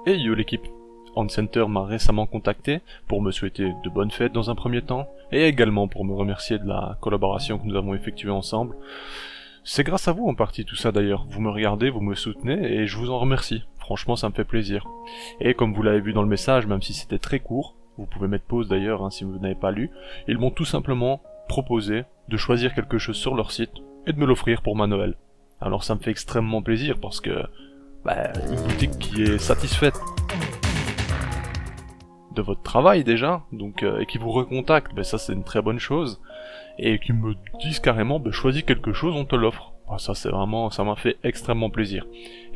Et yo l'équipe, Ant Center m'a récemment contacté pour me souhaiter de bonnes fêtes dans un premier temps, et également pour me remercier de la collaboration que nous avons effectuée ensemble. C'est grâce à vous en partie tout ça d'ailleurs, vous me regardez, vous me soutenez, et je vous en remercie, franchement ça me fait plaisir. Et comme vous l'avez vu dans le message, même si c'était très court, vous pouvez mettre pause d'ailleurs si vous n'avez pas lu, ils m'ont tout simplement proposé de choisir quelque chose sur leur site et de me l'offrir pour ma Noël. Alors ça me fait extrêmement plaisir parce que une boutique qui est satisfaite de votre travail déjà, donc et qui vous recontacte, ça c'est une très bonne chose, et qui me disent carrément choisis quelque chose, on te l'offre. Ça c'est vraiment, ça m'a fait extrêmement plaisir.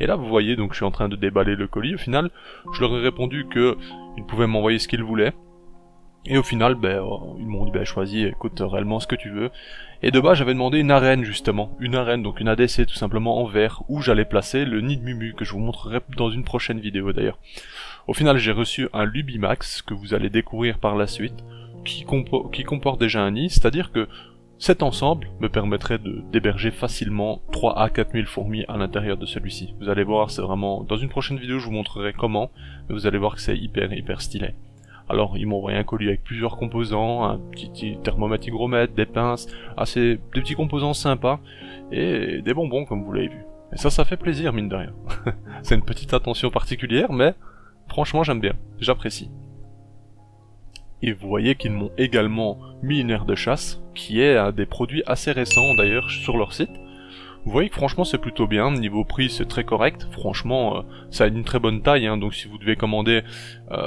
Et là vous voyez, donc je suis en train de déballer le colis. Au final, je leur ai répondu que ils pouvaient m'envoyer ce qu'ils voulaient. Et au final, ils m'ont dit choisis, écoute réellement ce que tu veux. Et de bas j'avais demandé une arène justement, donc une ADC tout simplement en verre, où j'allais placer le nid de Mumu, que je vous montrerai dans une prochaine vidéo d'ailleurs. Au final j'ai reçu un Lubimax, que vous allez découvrir par la suite, qui comporte déjà un nid, c'est-à-dire que cet ensemble me permettrait d'héberger facilement 3 à 4000 fourmis à l'intérieur de celui-ci. Vous allez voir, c'est vraiment... Dans une prochaine vidéo je vous montrerai comment, mais vous allez voir que c'est hyper stylé. Alors ils m'ont envoyé un colis avec plusieurs composants, un petit thermomètre hygromètre, des pinces, des petits composants sympas, et des bonbons comme vous l'avez vu. Et ça fait plaisir mine de rien. C'est une petite attention particulière, mais franchement j'aime bien, j'apprécie. Et vous voyez qu'ils m'ont également mis une aire de chasse, qui est un des produits assez récents d'ailleurs sur leur site. Vous voyez que franchement c'est plutôt bien, niveau prix c'est très correct, franchement ça a une très bonne taille, donc si vous devez commander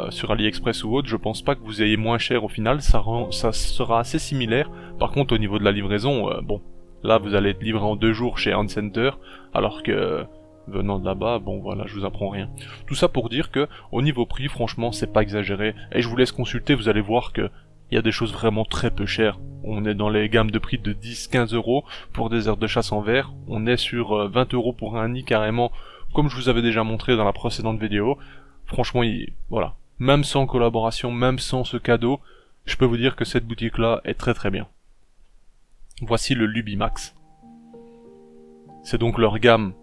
sur AliExpress ou autre, je pense pas que vous ayez moins cher au final, ça sera assez similaire. Par contre au niveau de la livraison, là vous allez être livré en 2 jours chez Ant Center, alors que venant de là-bas, voilà, je vous apprends rien. Tout ça pour dire que au niveau prix, franchement c'est pas exagéré, et je vous laisse consulter, vous allez voir que il y a des choses vraiment très peu chères. On est dans les gammes de prix de 10-15 euros pour des aires de chasse en verre. On est sur 20 euros pour un nid carrément, comme je vous avais déjà montré dans la précédente vidéo. Franchement, voilà. Même sans collaboration, même sans ce cadeau, je peux vous dire que cette boutique-là est très bien. Voici le Lubimax. C'est donc leur gamme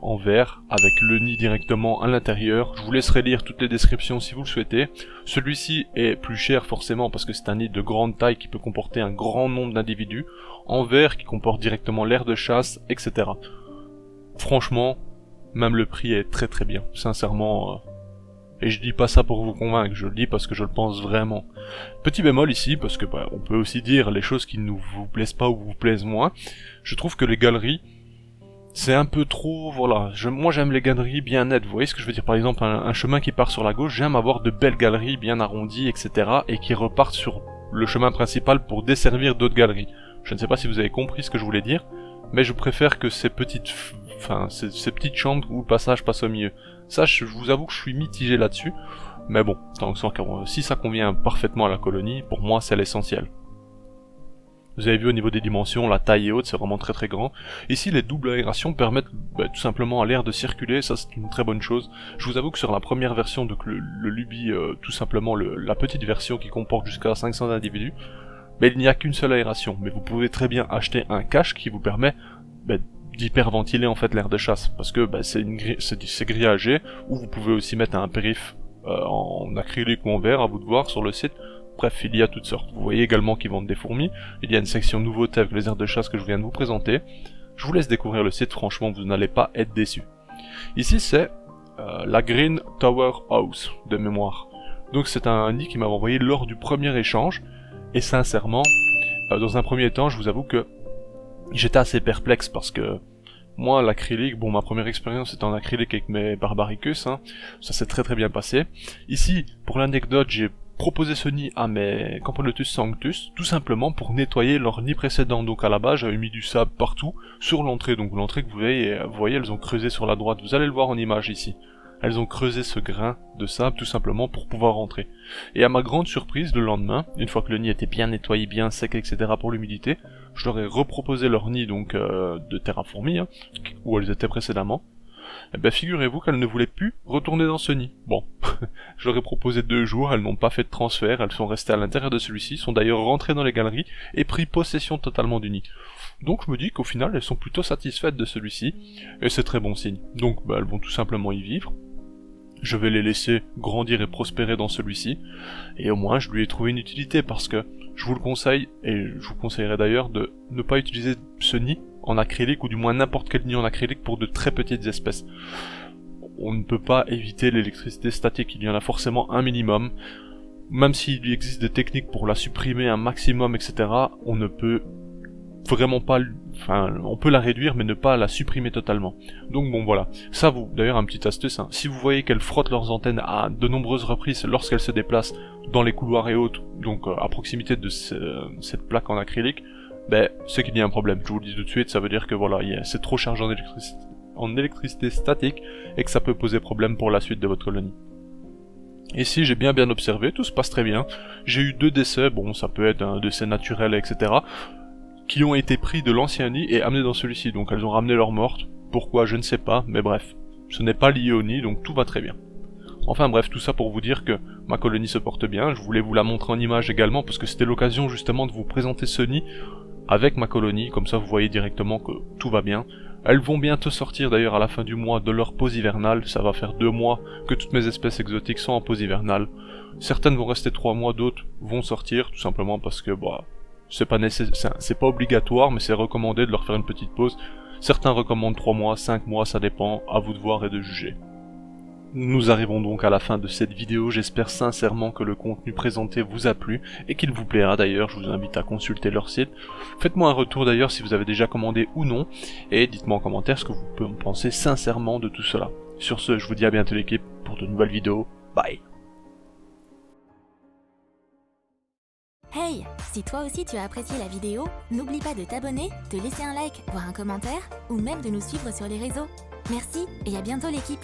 en verre, avec le nid directement à l'intérieur. Je vous laisserai lire toutes les descriptions si vous le souhaitez. Celui-ci est plus cher forcément parce que c'est un nid de grande taille qui peut comporter un grand nombre d'individus, en verre qui comporte directement l'aire de chasse, etc. Franchement, même le prix est très bien, sincèrement, et je dis pas ça pour vous convaincre, je le dis parce que je le pense vraiment. Petit bémol ici, parce que on peut aussi dire les choses qui ne vous plaisent pas ou vous plaisent moins. Je trouve que les galeries, c'est un peu trop, voilà, moi j'aime les galeries bien nettes, vous voyez ce que je veux dire, par exemple un chemin qui part sur la gauche, j'aime avoir de belles galeries bien arrondies, etc. et qui repartent sur le chemin principal pour desservir d'autres galeries. Je ne sais pas si vous avez compris ce que je voulais dire, mais je préfère que ces petites chambres où le passage passe au milieu. Ça, je vous avoue que je suis mitigé là-dessus, mais bon, si ça convient parfaitement à la colonie, pour moi c'est l'essentiel. Vous avez vu au niveau des dimensions, la taille est haute, c'est vraiment très grand. Ici, les doubles aérations permettent tout simplement à l'air de circuler, ça c'est une très bonne chose. Je vous avoue que sur la première version, donc le Lubi, tout simplement la petite version qui comporte jusqu'à 500 individus, il n'y a qu'une seule aération, mais vous pouvez très bien acheter un cache qui vous permet d'hyperventiler en fait l'air de chasse, parce que c'est grillagé, ou vous pouvez aussi mettre un périph en acrylique ou en verre, à vous de voir sur le site. Bref, il y a toutes sortes. Vous voyez également qu'ils vendent des fourmis. Il y a une section nouveauté avec les aires de chasse que je viens de vous présenter. Je vous laisse découvrir le site, franchement vous n'allez pas être déçus. Ici c'est la Green Tower House de mémoire. Donc c'est un nid qui m'avait envoyé lors du premier échange. Et sincèrement, dans un premier temps, je vous avoue que j'étais assez perplexe parce que moi l'acrylique, ma première expérience c'était en acrylique avec mes Barbaricus, ça s'est très bien passé. Ici, pour l'anecdote, j'ai proposé ce nid à mes Camponotus sanctus, tout simplement pour nettoyer leur nid précédent. Donc à la base j'avais mis du sable partout sur l'entrée, donc l'entrée que vous voyez, elles ont creusé sur la droite, vous allez le voir en image ici. Elles ont creusé ce grain de sable tout simplement pour pouvoir rentrer. Et à ma grande surprise, le lendemain, une fois que le nid était bien nettoyé, bien sec, etc. pour l'humidité, je leur ai reproposé leur nid donc de terre à fourmis, où elles étaient précédemment. Figurez-vous qu'elles ne voulaient plus retourner dans ce nid. Bon, je leur ai proposé 2 jours, elles n'ont pas fait de transfert, elles sont restées à l'intérieur de celui-ci, sont d'ailleurs rentrées dans les galeries et pris possession totalement du nid. Donc je me dis qu'au final elles sont plutôt satisfaites de celui-ci, et c'est très bon signe. Donc elles vont tout simplement y vivre. je vais les laisser grandir et prospérer dans celui-ci, et au moins je lui ai trouvé une utilité, parce que je vous le conseille, et je vous conseillerais d'ailleurs de ne pas utiliser ce nid en acrylique, ou du moins n'importe quel nid en acrylique pour de très petites espèces. On ne peut pas éviter l'électricité statique, il y en a forcément un minimum, même s'il existe des techniques pour la supprimer un maximum, etc., on ne peut vraiment pas, enfin, on peut la réduire, mais ne pas la supprimer totalement. Donc bon, voilà. Ça, vous, d'ailleurs, un petit astuce, hein. Si vous voyez qu'elles frottent leurs antennes à de nombreuses reprises lorsqu'elles se déplacent dans les couloirs et autres, donc à proximité de cette plaque en acrylique, ben, c'est qu'il y a un problème. Je vous le dis tout de suite, ça veut dire que voilà, c'est trop chargé en électricité statique, et que ça peut poser problème pour la suite de votre colonie. Ici, j'ai bien observé, tout se passe très bien. J'ai eu 2 décès, bon, ça peut être un décès naturel, etc., qui ont été pris de l'ancien nid et amenés dans celui-ci, donc elles ont ramené leur morte. Pourquoi, je ne sais pas, mais bref, ce n'est pas lié au nid, donc tout va très bien. Enfin bref, tout ça pour vous dire que ma colonie se porte bien, je voulais vous la montrer en image également, parce que c'était l'occasion justement de vous présenter ce nid avec ma colonie, comme ça vous voyez directement que tout va bien. Elles vont bientôt sortir d'ailleurs à la fin du mois de leur pause hivernale, ça va faire 2 mois que toutes mes espèces exotiques sont en pause hivernale. Certaines vont rester 3 mois, d'autres vont sortir, tout simplement parce que bah, c'est pas obligatoire, mais c'est recommandé de leur faire une petite pause. Certains recommandent 3 mois, 5 mois, ça dépend, à vous de voir et de juger. Nous arrivons donc à la fin de cette vidéo, j'espère sincèrement que le contenu présenté vous a plu, et qu'il vous plaira d'ailleurs, je vous invite à consulter leur site. Faites-moi un retour d'ailleurs si vous avez déjà commandé ou non, et dites-moi en commentaire ce que vous pensez sincèrement de tout cela. Sur ce, je vous dis à bientôt l'équipe pour de nouvelles vidéos, bye. Hey, si toi aussi tu as apprécié la vidéo, n'oublie pas de t'abonner, de laisser un like, voire un commentaire, ou même de nous suivre sur les réseaux. Merci et à bientôt l'équipe.